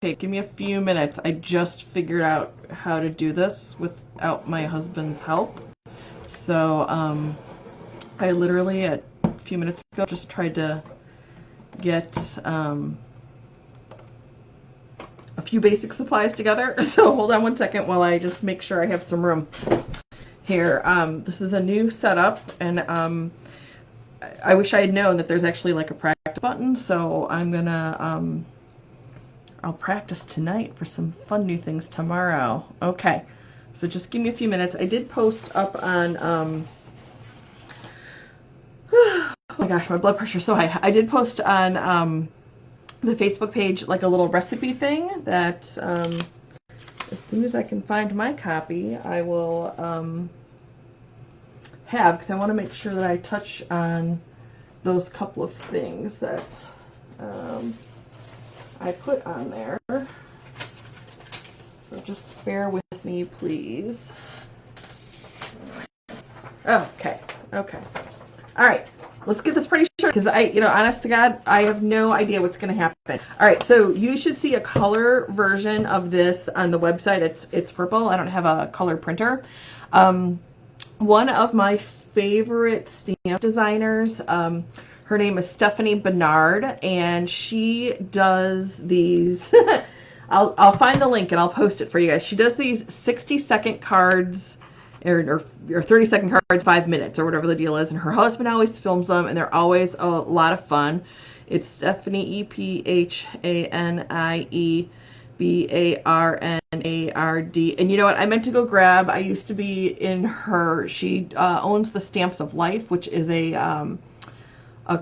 Okay, give me a few minutes. I just figured out how to do this without my husband's help. So, I literally, a few minutes ago, just tried to get a few basic supplies together. So hold on one second while I just make sure I have some room here. This is a new setup, and I wish I had known that there's actually like a practice button, so I'm gonna I'll practice tonight for some fun new things tomorrow. Okay, so just give me a few minutes. I did post up on oh my gosh, my blood pressure's so high. I did post on the Facebook page like a little recipe thing that as soon as I can find my copy, I will have, because I want to make sure that I touch on those couple of things that I put on there. So just bear with me, please. Okay. All right. Let's get this pretty short, because honest to God, I have no idea what's going to happen. All right, so you should see a color version of this on the website. It's purple. I don't have a color printer. One of my favorite stamp designers, her name is Stephanie Barnard, and she does these. I'll find the link and I'll post it for you guys. She does these 60-second cards. Or 30-second cards, 5 minutes, or whatever the deal is. And her husband always films them, and they're always a lot of fun. It's Stephanie, Ephanie Barnard. And you know what? I meant to go grab, I used to be in her, she owns the Stamps of Life, which is a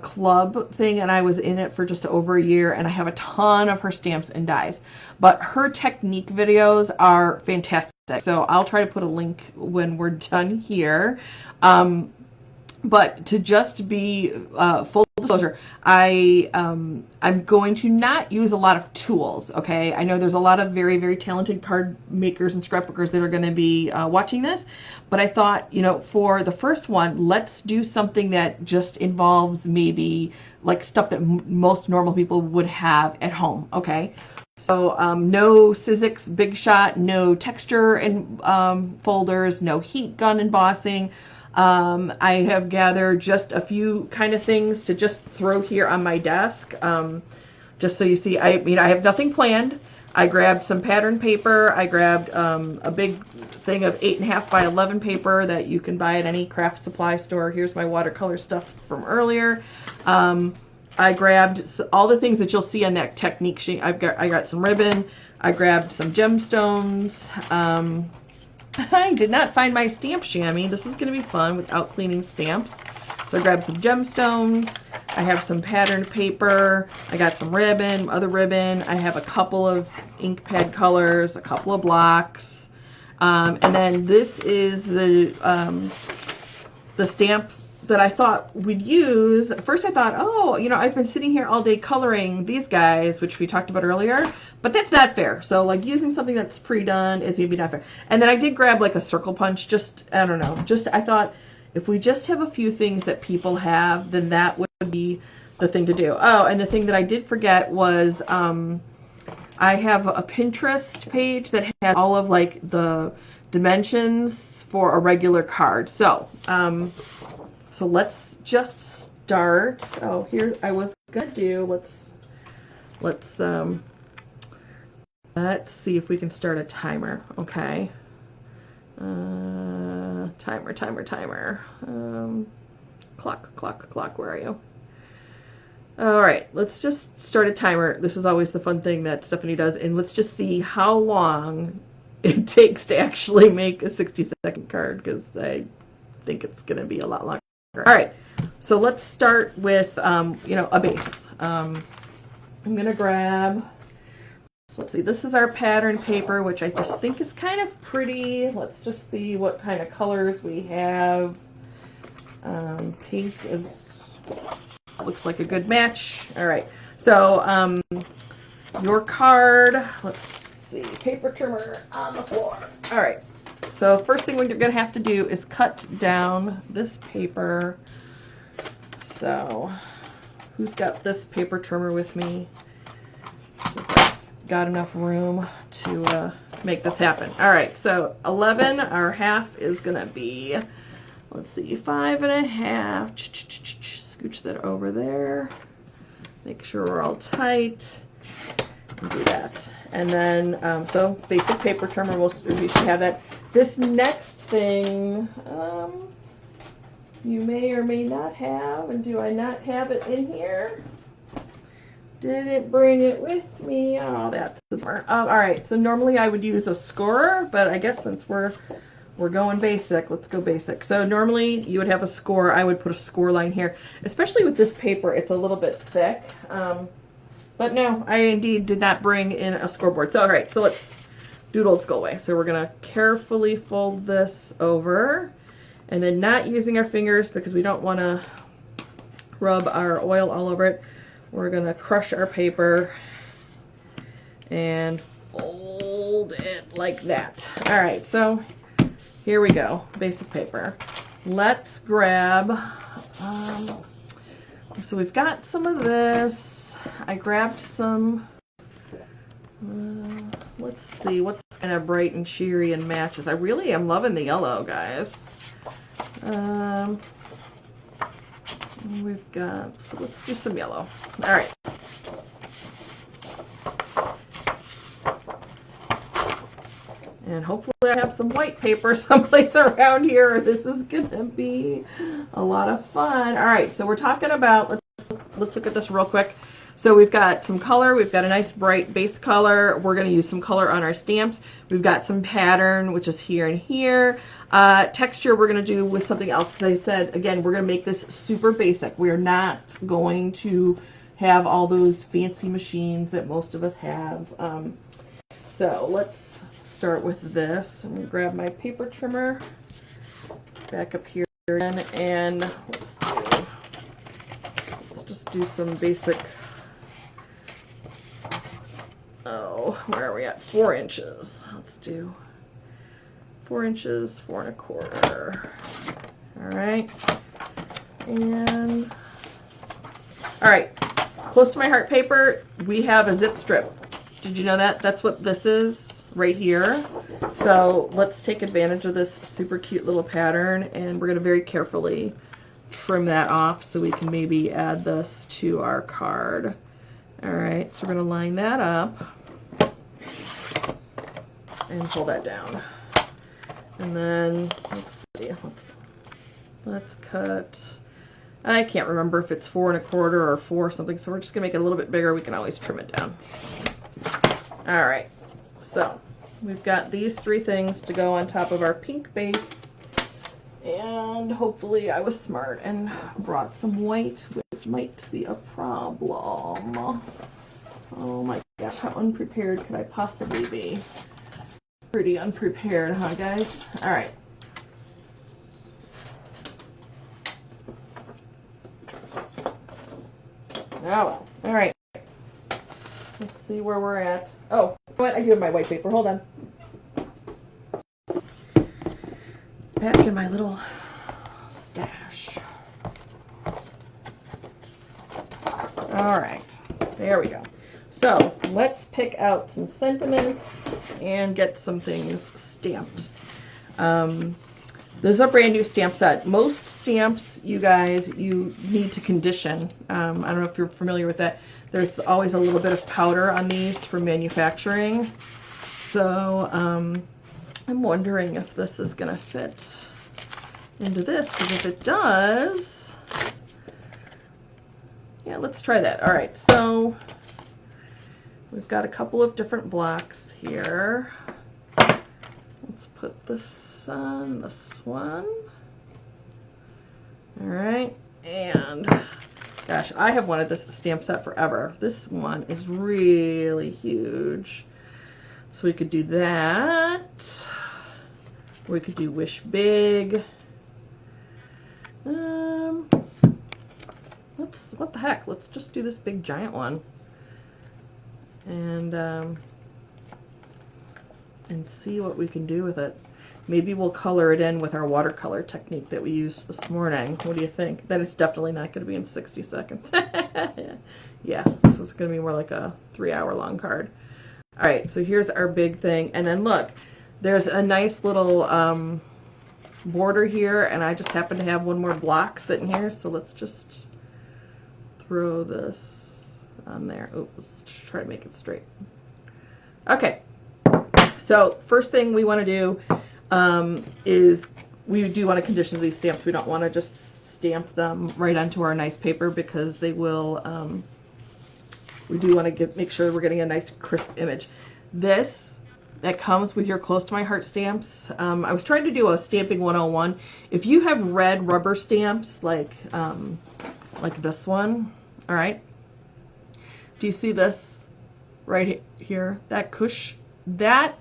club thing, and I was in it for just over a year, and I have a ton of her stamps and dies. But her technique videos are fantastic. So I'll try to put a link when we're done here. But to just be full disclosure, I'm going to not use a lot of tools, okay? I know there's a lot of very, very talented card makers and scrapbookers that are going to be watching this, but I thought, for the first one, let's do something that just involves maybe like stuff that most normal people would have at home, okay? So no Sizzix Big Shot, no texture and folders, no heat gun embossing. I have gathered just a few kind of things to just throw here on my desk. Just so you see, I have nothing planned. I grabbed some pattern paper. I grabbed a big thing of 8.5 by 11 paper that you can buy at any craft supply store. Here's my watercolor stuff from earlier. I grabbed all the things that you'll see on that technique sheet. I got some ribbon. I grabbed some gemstones. I did not find my stamp chamois. This is going to be fun without cleaning stamps. So I grabbed some gemstones. I have some patterned paper. I got some ribbon, other ribbon. I have a couple of ink pad colors, a couple of blocks. And then this is the stamp that I thought we'd use. First I thought, I've been sitting here all day coloring these guys, which we talked about earlier, but that's not fair. So like using something that's pre-done is gonna be not fair. And then I did grab like a circle punch, I thought if we just have a few things that people have, then that would be the thing to do. Oh, and the thing that I did forget was I have a Pinterest page that has all of like the dimensions for a regular card. So let's just start. Oh, here I was gonna do. Let's see if we can start a timer. Okay. Timer. Clock. Where are you? All right. Let's just start a timer. This is always the fun thing that Stephanie does, and let's just see how long it takes to actually make a 60-second card, because I think it's gonna be a lot longer. All right, so let's start with, a base. I'm going to grab, so let's see, this is our pattern paper, which I just think is kind of pretty. Let's just see what kind of colors we have. Pink looks like a good match. All right, so your card, let's see, paper trimmer on the floor. All right. So first thing we're going to have to do is cut down this paper. So who's got this paper trimmer with me? So got enough room to make this happen. All right, so 11, our half is gonna be, let's see, 5.5. Scooch that over there. Make sure we're all tight. And do that. And then, so basic paper trimmer, most of you should have that. This next thing, you may or may not have, and do I not have it in here? Didn't bring it with me. Oh, that's the part. All right, so normally I would use a scorer, but I guess since we're going basic, let's go basic. So normally you would have a score. I would put a score line here, especially with this paper. It's a little bit thick. But no, I indeed did not bring in a scoreboard. So all right, so let's do it old school way. So we're gonna carefully fold this over, and then not using our fingers because we don't want to rub our oil all over it. We're gonna crush our paper and fold it like that. All right, so here we go, basic paper. Let's grab, so we've got some of this. I grabbed some, let's see, what's kind of bright and cheery and matches. I really am loving the yellow, guys. We've got, so let's do some yellow. All right. And hopefully I have some white paper someplace around here. This is gonna be a lot of fun. All right, so we're talking about, let's look at this real quick. So we've got some color, we've got a nice bright base color. We're gonna use some color on our stamps. We've got some pattern, which is here and here. Texture we're gonna do with something else. As I said, again, we're gonna make this super basic. We're not going to have all those fancy machines that most of us have. So let's start with this. I'm gonna grab my paper trimmer back up here again, and let's just do some basic, where are we at? 4 inches. Let's do 4 inches, 4 1/4. All right. And, all right. Close to my heart paper, we have a zip strip. Did you know that? That's what this is right here. So let's take advantage of this super cute little pattern, and we're going to very carefully trim that off so we can maybe add this to our card. All right, so we're going to line that up and pull that down. And then let's see, let's cut. I can't remember if it's 4 1/4 or 4 something, so we're just gonna make it a little bit bigger. We can always trim it down. All right, so we've got these 3 things to go on top of our pink base, and hopefully I was smart and brought some white, which might be a problem. Oh my gosh, how unprepared could I possibly be? Pretty unprepared, huh, guys? All right. Oh well. All right. Let's see where we're at. Oh, what? I do have my white paper. Hold on. Back in my little stash. All right. There we go. So let's pick out some sentiments and get some things stamped. This is a brand new stamp set. Most stamps, you guys, you need to condition. I don't know if you're familiar with that. There's always a little bit of powder on these for manufacturing. So I'm wondering if this is going to fit into this, because if it does, yeah, let's try that. All right, so we've got a couple of different blocks here. Let's put this on this one. All right, and gosh, I have wanted this stamp set forever. This one is really huge. So we could do that. We could do Wish Big. What the heck? Let's just do this big giant one. And see what we can do with it. Maybe we'll color it in with our watercolor technique that we used this morning. What do you think? Then it's definitely not going to be in 60 seconds. Yeah, this is going to be more like a 3-hour long card. All right, so here's our big thing. And then look, there's a nice little border here, and I just happen to have one more block sitting here, so let's just throw this on there. Oh, let's try to make it straight. Okay, so first thing we want to do is we do want to condition these stamps. We don't want to just stamp them right onto our nice paper because they will, we do want to make sure we're getting a nice crisp image. This, that comes with your Close to My Heart stamps. I was trying to do a stamping 101. If you have red rubber stamps like this one, all right, do you see this right here? That cush, that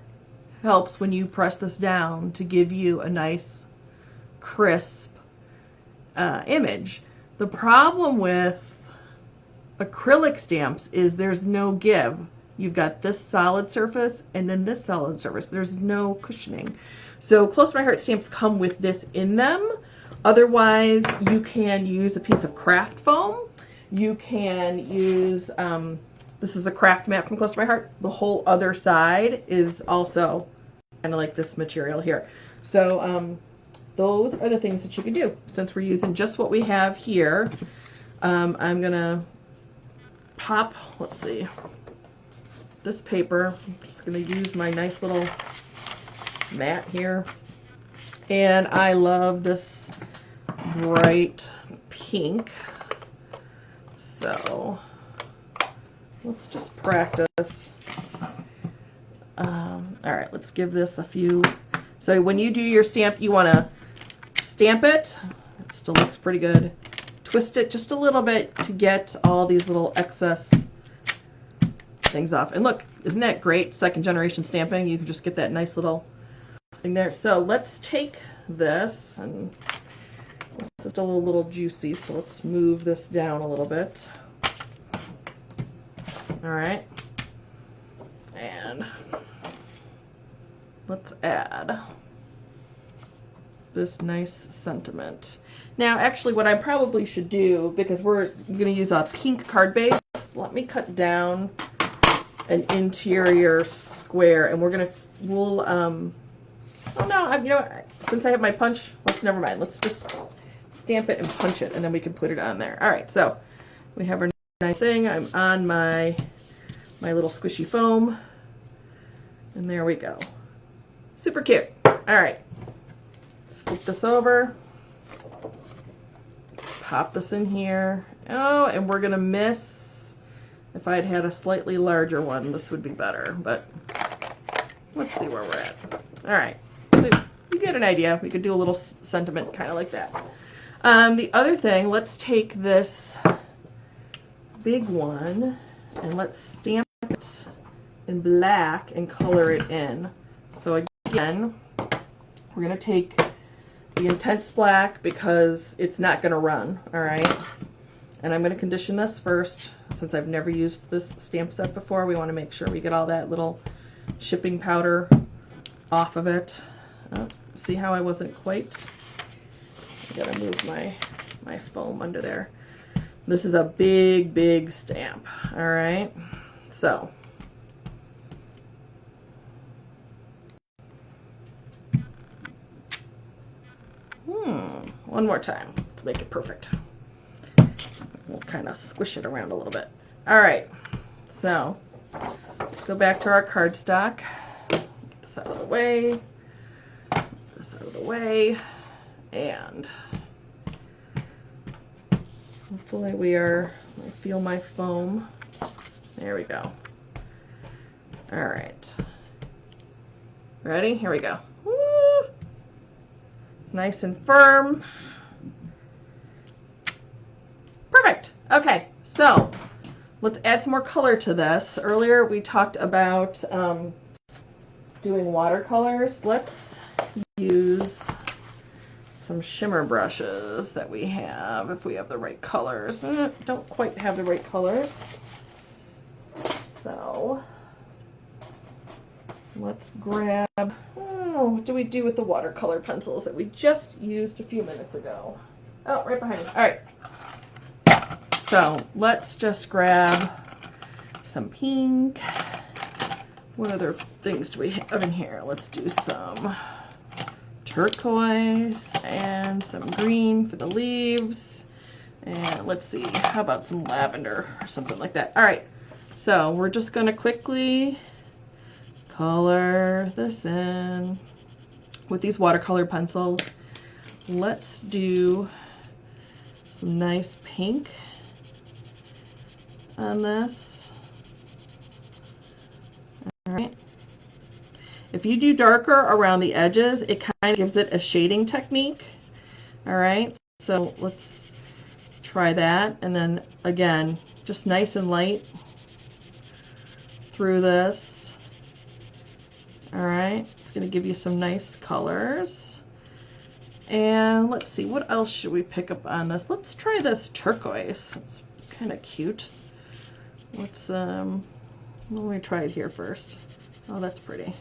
helps when you press this down to give you a nice crisp image. The problem with acrylic stamps is there's no give. You've got this solid surface and then this solid surface. There's no cushioning. So Close to My Heart stamps come with this in them. Otherwise, you can use a piece of craft foam. You can use, this is a craft mat from Close to My Heart. The whole other side is also kind of like this material here. So those are the things that you can do. Since we're using just what we have here, I'm going to pop, let's see, this paper. I'm just going to use my nice little mat here. And I love this bright pink. So let's just practice. All right, let's give this a few. So when you do your stamp, you want to stamp it. It still looks pretty good. Twist it just a little bit to get all these little excess things off. And look, isn't that great? Second generation stamping. You can just get that nice little thing there. So let's take this, and this is still a little juicy, so let's move this down a little bit. All right. And let's add this nice sentiment. Now, actually, what I probably should do, because we're going to use a pink card base, let me cut down an interior square, and we'll, oh no, you know, since I have my punch, never mind. Let's just stamp it and punch it, and then we can put it on there. All right, so we have our nice thing. I'm on my little squishy foam, and there we go. Super cute. All right, let's flip this over. Pop this in here. Oh, and we're gonna miss. If I'd had a slightly larger one, this would be better, but let's see where we're at. All right, so you get an idea. We could do a little sentiment kind of like that. The other thing, let's take this big one and let's stamp it in black and color it in. So again, we're gonna take the intense black because it's not going to run, all right? And I'm going to condition this first. Since I've never used this stamp set before, we want to make sure we get all that little shipping powder off of it. Oh, see how I wasn't quite? I got to move my foam under there. This is a big, big stamp, all right? So one more time. Let's make it perfect. We'll kind of squish it around a little bit. All right, so let's go back to our cardstock. Get this out of the way. Get this out of the way. And hopefully I feel my foam. There we go. All right. Ready? Here we go. Woo! Nice and firm. Perfect. Okay, so let's add some more color to this. Earlier we talked about doing watercolors. Let's use some shimmer brushes that we have, if we have the right colors. Don't quite have the right colors. So let's grab, what do we do with the watercolor pencils that we just used a few minutes ago? Oh, right behind me. All right. So let's just grab some pink, What other things do we have in here? Let's do some turquoise and some green for the leaves. And let's see, how about some lavender or something like that. All right, so we're just going to quickly color this in with these watercolor pencils. Let's do some nice pink on this. All right. If you do darker around the edges, it kind of gives it a shading technique. All right, so let's try that. And then again, just nice and light through this. All right, it's going to give you some nice colors. And let's see, what else should we pick up on this? Let's try this turquoise. It's kind of cute. Let's let me try it here first. Oh, that's pretty.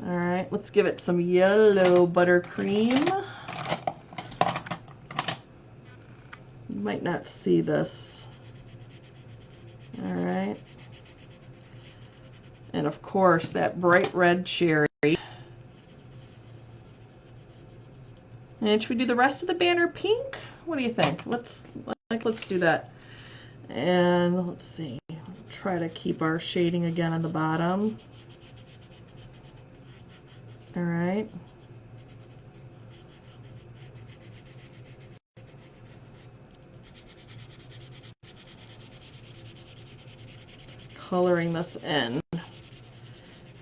All right, let's give it some yellow buttercream. You might not see this. All right. And of course, that bright red cherry. And should we do the rest of the banner pink? What do you think? Let's do that. And let's see. Try to keep our shading again on the bottom. All right. Coloring this in.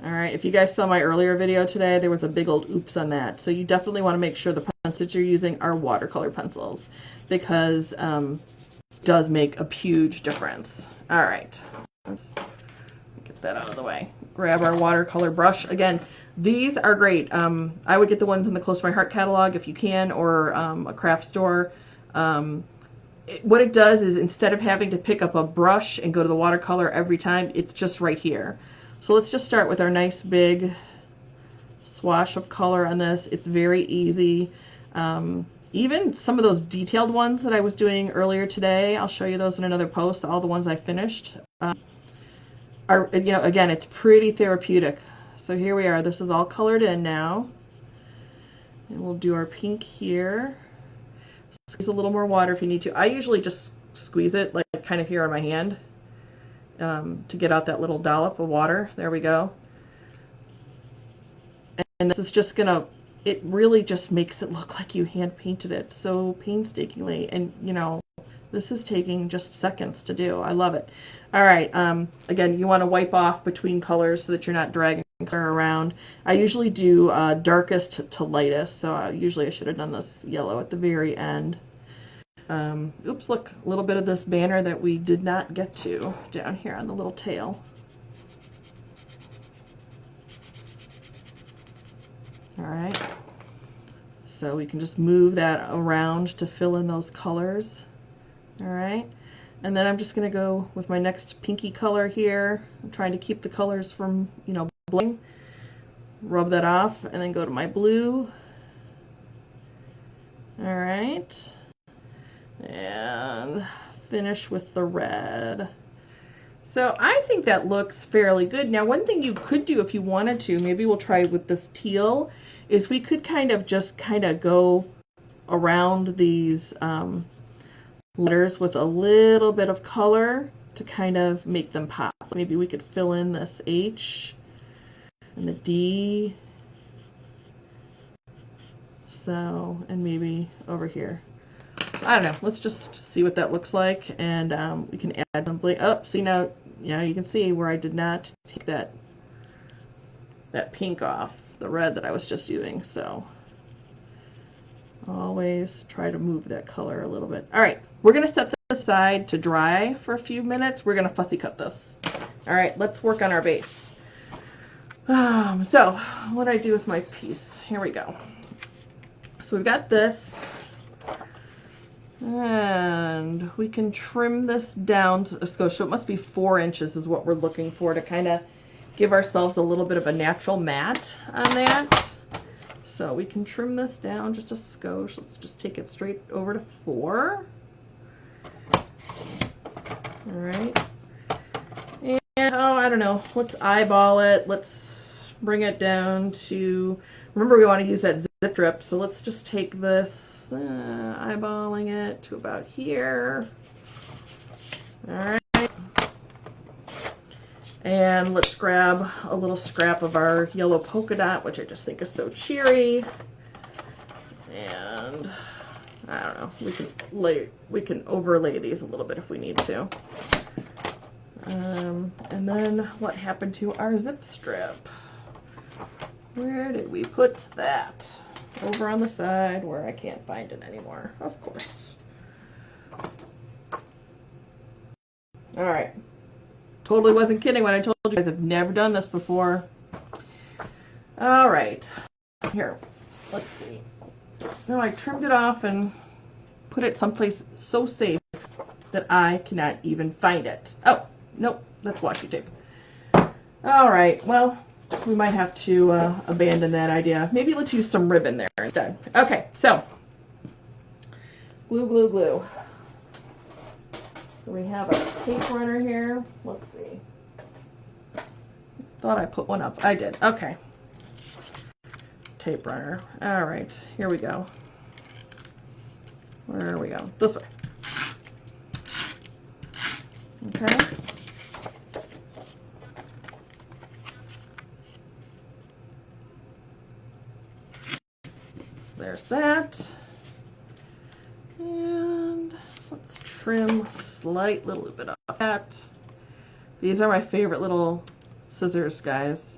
All right, if you guys saw my earlier video today, there was a big old oops on that. So you definitely want to make sure the pencils that you're using are watercolor pencils, because it does make a huge difference. All right, let's get that out of the way. Grab our watercolor brush. Again, these are great. I would get the ones in the Close to My Heart catalog if you can, or a craft store. What it does is, instead of having to pick up a brush and go to the watercolor every time, it's just right here. So let's just start with our nice big swash of color on this. It's very easy. Even some of those detailed ones that I was doing earlier today, I'll show you those in another post, all the ones I finished, are, you know, again, it's pretty therapeutic. So here we are. This is all colored in now. And we'll do our pink here. Squeeze a little more water if you need to. I usually just squeeze it like kind of here on my hand to get out that little dollop of water. There we go. And this is just gonna, it really just makes it look like you hand painted it so painstakingly. And you know, this is taking just seconds to do. I love it. All right, again, you want to wipe off between colors so that you're not dragging color around. I usually do darkest to lightest, so usually I should have done this yellow at the very end. Oops, look, a little bit of this banner that we did not get to down here on the little tail. All right, so we can just move that around to fill in those colors. All right, and then I'm just going to go with my next pinky color here. I'm trying to keep the colors from, you know, blending. Rub that off and then go to my blue. All right, and finish with the red. So I think that looks fairly good. Now, one thing you could do if you wanted to, maybe we'll try with this teal, is we could kind of just go around these letters with a little bit of color to kind of make them pop. Maybe we could fill in this H and the D. So, and maybe over here. I don't know. Let's just see what that looks like, and we can add some bling. Oh, see now, you can see where I did not take that pink off, the red that I was just using. So always try to move that color a little bit. All right, we're gonna set this aside to dry for a few minutes. We're gonna fussy cut this. All right, let's work on our base. So what do I do with my piece? Here we go. So we've got this. And we can trim this down. So it must be 4 inches is what we're looking for to kind of give ourselves a little bit of a natural mat on that. So we can trim this down just a skosh. Let's just take it straight over to 4. All right. I don't know, let's eyeball it. Let's bring it down to, remember we want to use that zip strip, so let's just take this, eyeballing it to about here. All right. And let's grab a little scrap of our yellow polka dot, which I just think is so cheery. And I don't know, we can overlay these a little bit if we need to. And then what happened to our zip strip? Where did we put that? Over on the side where I can't find it anymore, of course. All right. Totally wasn't kidding when I told you guys I've never done this before. All right. Here, let's see. Now I trimmed it off and put it someplace so safe that I cannot even find it. Oh, nope, that's washi tape. All right, well, we might have to abandon that idea. Maybe let's use some ribbon there instead. Okay, so glue, glue, glue. So we have a tape runner here. Let's see. Thought I put one up. I did. Okay. Tape runner. All right, here we go. Where we go? This way. Okay. So there's that. And let's trim a slight little bit off that. These are my favorite little scissors, guys.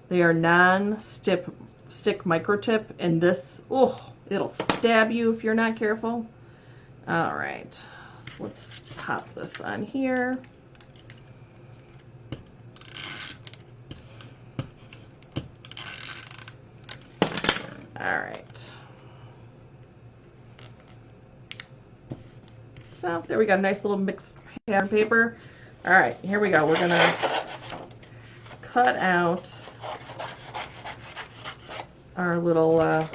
They are non-stick micro tip, and this, oh, it'll stab you if you're not careful. All right, let's pop this on here. All right. So there we go, nice little mix of pattern paper. All right, here we go. We're gonna cut out our little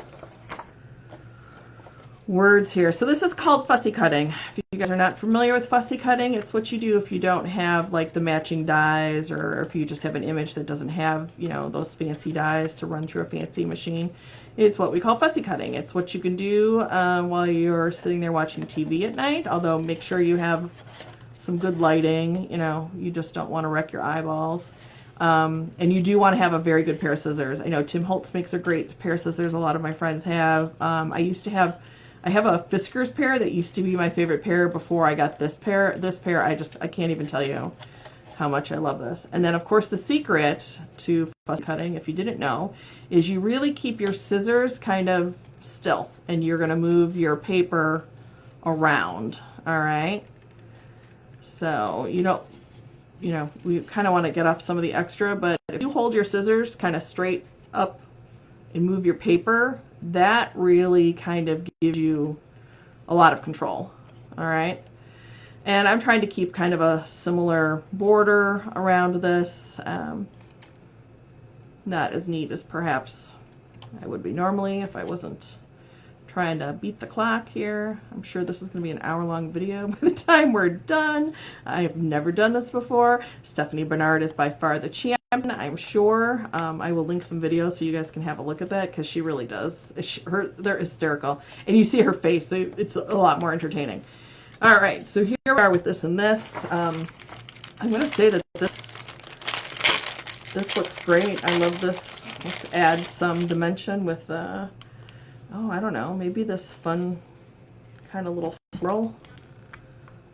words here. So this is called fussy cutting. If you guys are not familiar with fussy cutting, it's what you do if you don't have like the matching dies, or if you just have an image that doesn't have, you know, those fancy dies to run through a fancy machine. It's what we call fussy cutting. It's what you can do while you're sitting there watching TV at night, although make sure you have some good lighting. You know, you just don't want to wreck your eyeballs. And you do want to have a very good pair of scissors. I know Tim Holtz makes a great pair of scissors. A lot of my friends have. I have a Fiskars pair that used to be my favorite pair before I got this pair. This pair, I can't even tell you how much I love this. And then, of course, the secret to fussy cutting, if you didn't know, is you really keep your scissors kind of still, and you're going to move your paper around, all right? So, you know, we kind of want to get off some of the extra, but if you hold your scissors kind of straight up and move your paper, that really kind of gives you a lot of control, all right? And I'm trying to keep kind of a similar border around this. Not as neat as perhaps I would be normally if I wasn't trying to beat the clock here. I'm sure this is going to be an hour-long video by the time we're done. I have never done this before. Stephanie Barnard is by far the champion, I'm sure. I will link some videos so you guys can have a look at that, because she really does. They're hysterical. And you see her face, so it's a lot more entertaining. All right, so here we are with this and this. I'm going to say that this looks great. I love this. Let's add some dimension with oh, I don't know, maybe this fun kind of little floral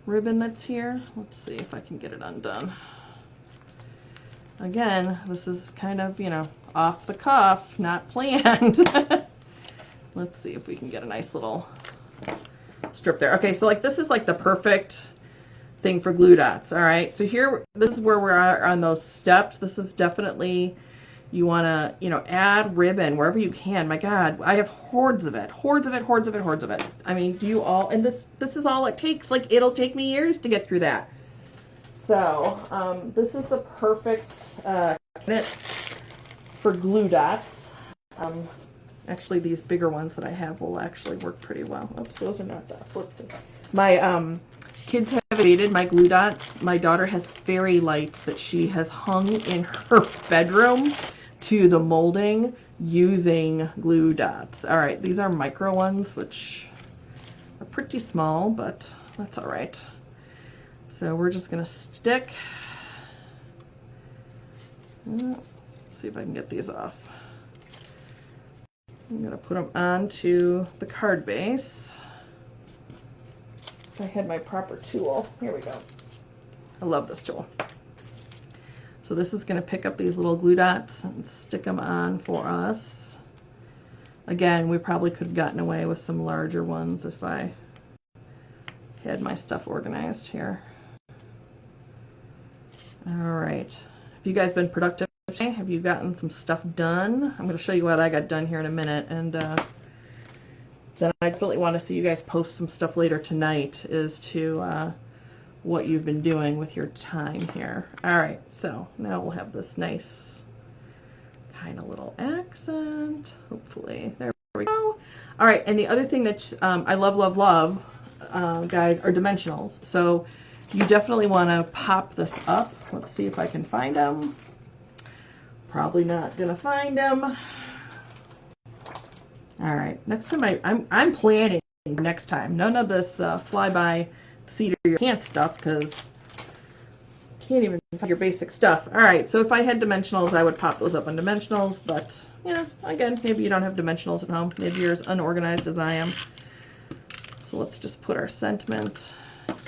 ribbon that's here. Let's see if I can get it undone. Again, this is kind of, you know, off the cuff, not planned. Let's see if we can get a nice little strip there. Okay, so like this is like the perfect thing for glue dots, all right? So here, this is where we're at on those steps. This is definitely, you want to, you know, add ribbon wherever you can. My God, I have hordes of it. Hordes of it, hordes of it, hordes of it. I mean, do you all, and this is all it takes. Like, it'll take me years to get through that. So, this is a perfect kit for glue dots. Actually, these bigger ones that I have will actually work pretty well. Oops, those are not dots. Let's see. My kids have innovated my glue dots. My daughter has fairy lights that she has hung in her bedroom to the molding using glue dots. All right, these are micro ones, which are pretty small, but that's all right. So we're just gonna stick. Let's see if I can get these off. I'm gonna put them onto the card base. If I had my proper tool, here we go. I love this tool. So this is gonna pick up these little glue dots and stick them on for us. Again, we probably could have gotten away with some larger ones if I had my stuff organized here. All right, have you guys been productive today? Have you gotten some stuff done? I'm going to show you what I got done here in a minute, and then I definitely want to see you guys post some stuff later tonight as to what you've been doing with your time here. All right, so now we'll have this nice kind of little accent, hopefully. There we go. All right, and the other thing that I love, guys, are dimensionals. So you definitely want to pop this up. Let's see if I can find them. Probably not gonna find them. All right, next time I'm planning next time. None of this fly by the seat of your pants stuff, because you can't even find your basic stuff. All right, so if I had dimensionals, I would pop those up on dimensionals, but you know, again, maybe you don't have dimensionals at home. Maybe you're as unorganized as I am. So let's just put our sentiment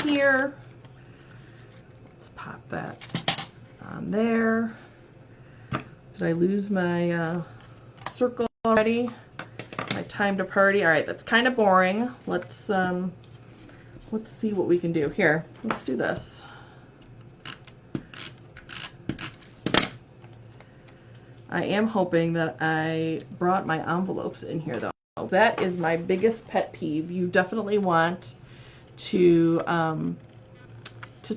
here. Let's pop that on there. Did I lose my circle already? My time to party. All right, that's kind of boring. Let's see what we can do here. Let's do this. I am hoping that I brought my envelopes in here though. That is my biggest pet peeve. You definitely want to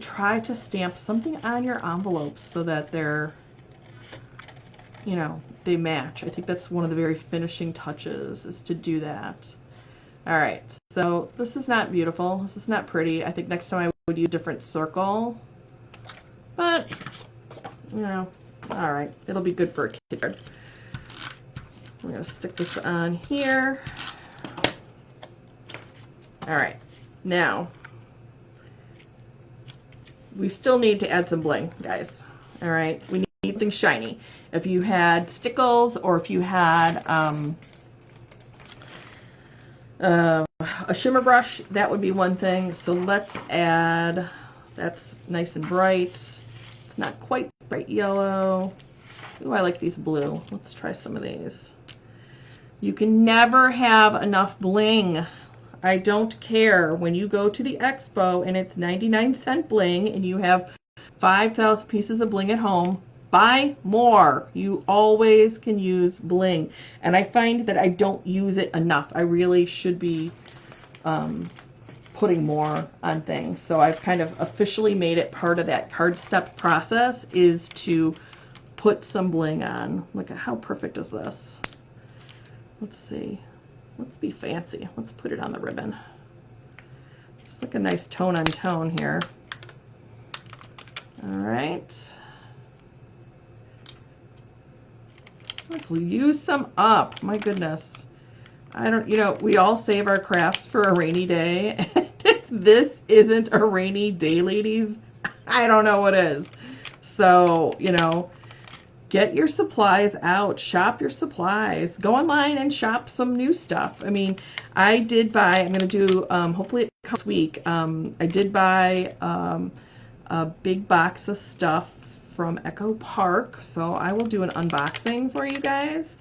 try to stamp something on your envelopes so that they're, you know, they match. I think that's one of the very finishing touches, is to do that. All right, so this is not beautiful. This is not pretty. I think next time I would use a different circle, but you know, all right, it'll be good for a kid card. I'm gonna stick this on here. All right, now we still need to add some bling, guys. All right, we need something shiny. If you had stickles, or if you had a shimmer brush, that would be one thing. So let's add, that's nice and bright. It's not quite bright yellow. Ooh, I like these blue. Let's try some of these. You can never have enough bling. I don't care when you go to the expo and it's 99-cent bling and you have 5,000 pieces of bling at home. Buy more. You always can use bling. And I find that I don't use it enough. I really should be putting more on things. So I've kind of officially made it part of that card step process, is to put some bling on. Look at how perfect is this. Let's see. Let's be fancy. Let's put it on the ribbon. It's like a nice tone on tone here. All right. Let's use some up. My goodness. I don't, you know, we all save our crafts for a rainy day. And if this isn't a rainy day, ladies, I don't know what is. So, you know, get your supplies out. Shop your supplies. Go online and shop some new stuff. I mean, I did buy, I'm going to do, hopefully it comes this week. I did buy a big box of stuff from Echo Park, so I will do an unboxing for you guys.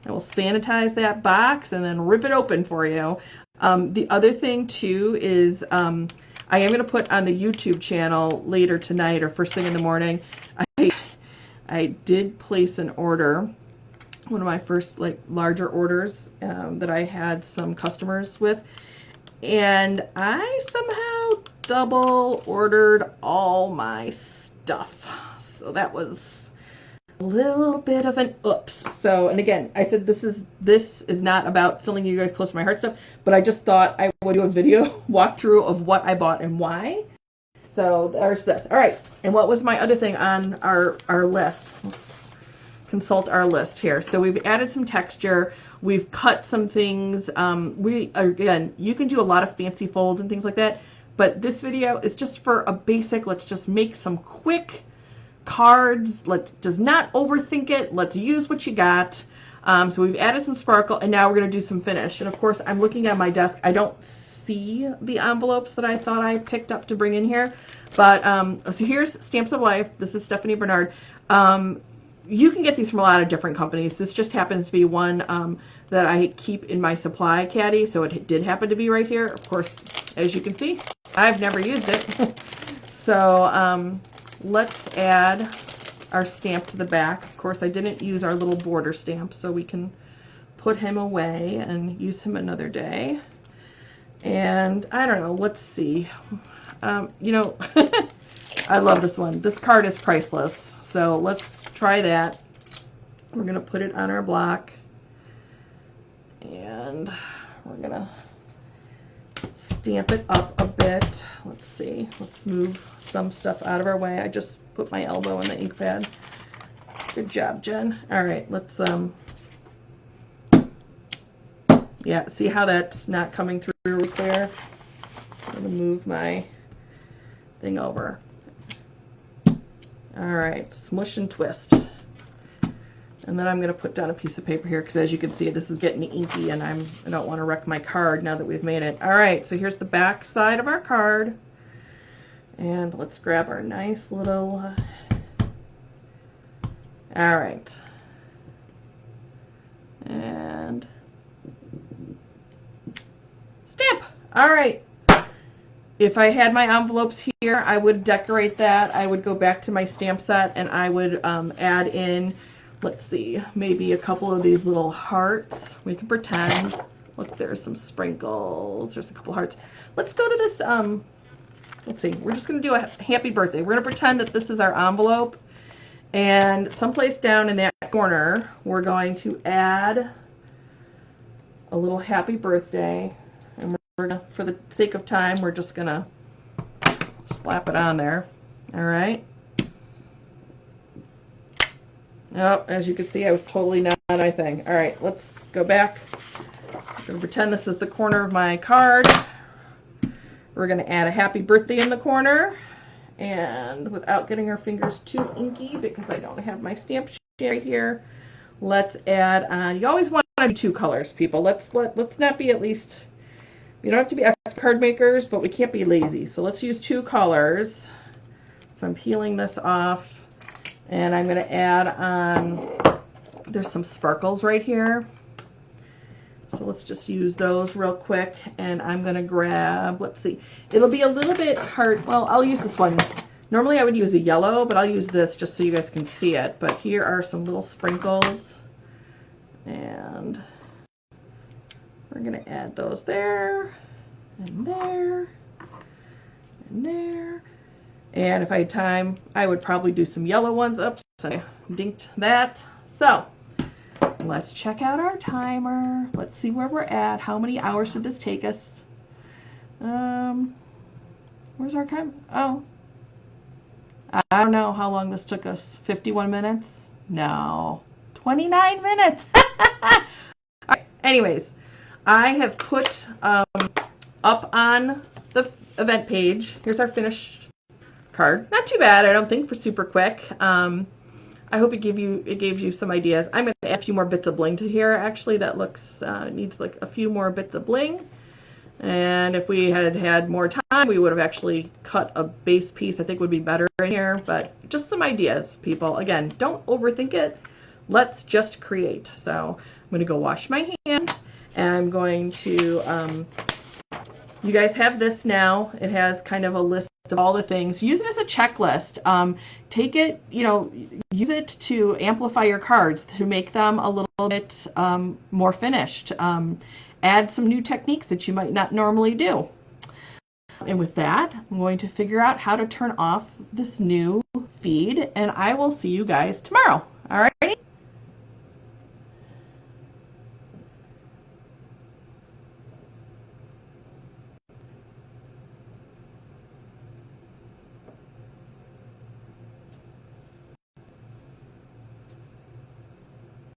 I will sanitize that box and then rip it open for you. The other thing too is I am going to put on the YouTube channel later tonight or first thing in the morning. I did place an order, one of my first like larger orders that I had some customers with, and I somehow double ordered all my stuff. So that was a little bit of an oops. So, and again, I said this is not about selling you guys close to my heart stuff, but I just thought I would do a video walkthrough of what I bought and why. So there's this. All right. And what was my other thing on our list? Let's consult our list here. So we've added some texture. We've cut some things. Again, you can do a lot of fancy folds and things like that. But this video is just for a basic, let's just make some quick cards. Does not overthink it. Let's use what you got. So we've added some sparkle, and now we're going to do some finish. And of course, I'm looking at my desk. I don't see the envelopes that I thought I picked up to bring in here. But so here's Stamps of Life. This is Stephanie Barnard. You can get these from a lot of different companies. This just happens to be one that I keep in my supply caddy, so it did happen to be right here. Of course, as you can see, I've never used it. So let's add our stamp to the back. Of course, I didn't use our little border stamp, so we can put him away and use him another day. And I don't know, let's see. You know, I love this one. This card is priceless. So let's try that. We're going to put it on our block. And we're going to stamp it up a bit. Let's see. Let's move some stuff out of our way. I just put my elbow in the ink pad. Good job, Jen. All right, let's, yeah, see how that's not coming through really clear? I'm going to move my thing over. All right, smush and twist. And then I'm going to put down a piece of paper here because, as you can see, this is getting inky, and I don't want to wreck my card now that we've made it. All right, so here's the back side of our card. And let's grab our nice little... all right. And stamp. All right. If I had my envelopes here, I would decorate that. I would go back to my stamp set, and I would add in, let's see, maybe a couple of these little hearts. We can pretend. Look, there's some sprinkles. There's a couple hearts. Let's go to this, let's see. We're just going to do a happy birthday. We're going to pretend that this is our envelope. And someplace down in that corner, we're going to add a little happy birthday. And we're gonna, for the sake of time, we're just going to slap it on there. All right. Oh, as you can see, I was totally not on my thing. All right, let's go back. I'm going to pretend this is the corner of my card. We're going to add a happy birthday in the corner. And without getting our fingers too inky, because I don't have my stamp sheet right here, let's add on. You always want to do 2 colors, people. Let's not be, at least, we don't have to be expert card makers, but we can't be lazy. So let's use 2 colors. So I'm peeling this off. And I'm going to add on, there's some sparkles right here. So let's just use those real quick. And I'm going to grab, let's see, it'll be a little bit hard. Well, I'll use this one. Normally I would use a yellow, but I'll use this just so you guys can see it. But here are some little sprinkles. And we're going to add those there, and there, and there. And if I had time, I would probably do some yellow ones. Oops, I dinked that. So let's check out our timer. Let's see where we're at. How many hours did this take us? Where's our time? Oh, I don't know how long this took us. 51 minutes? No, 29 minutes. All right. Anyways, I have put up on the event page. Here's our finished card. Not too bad, I don't think, for super quick. I hope it gave you some ideas. I'm going to add a few more bits of bling to here. Actually, that looks needs like a few more bits of bling. And if we had had more time, we would have actually cut a base piece. I think would be better in here. But just some ideas, people. Again, don't overthink it. Let's just create. So I'm going to go wash my hands, and I'm going to. You guys have this now. It has kind of a list of all the things. Use it as a checklist. Take it, use it to amplify your cards, to make them a little bit more finished. Add some new techniques that you might not normally do. And with that, I'm going to figure out how to turn off this new feed, and I will see you guys tomorrow.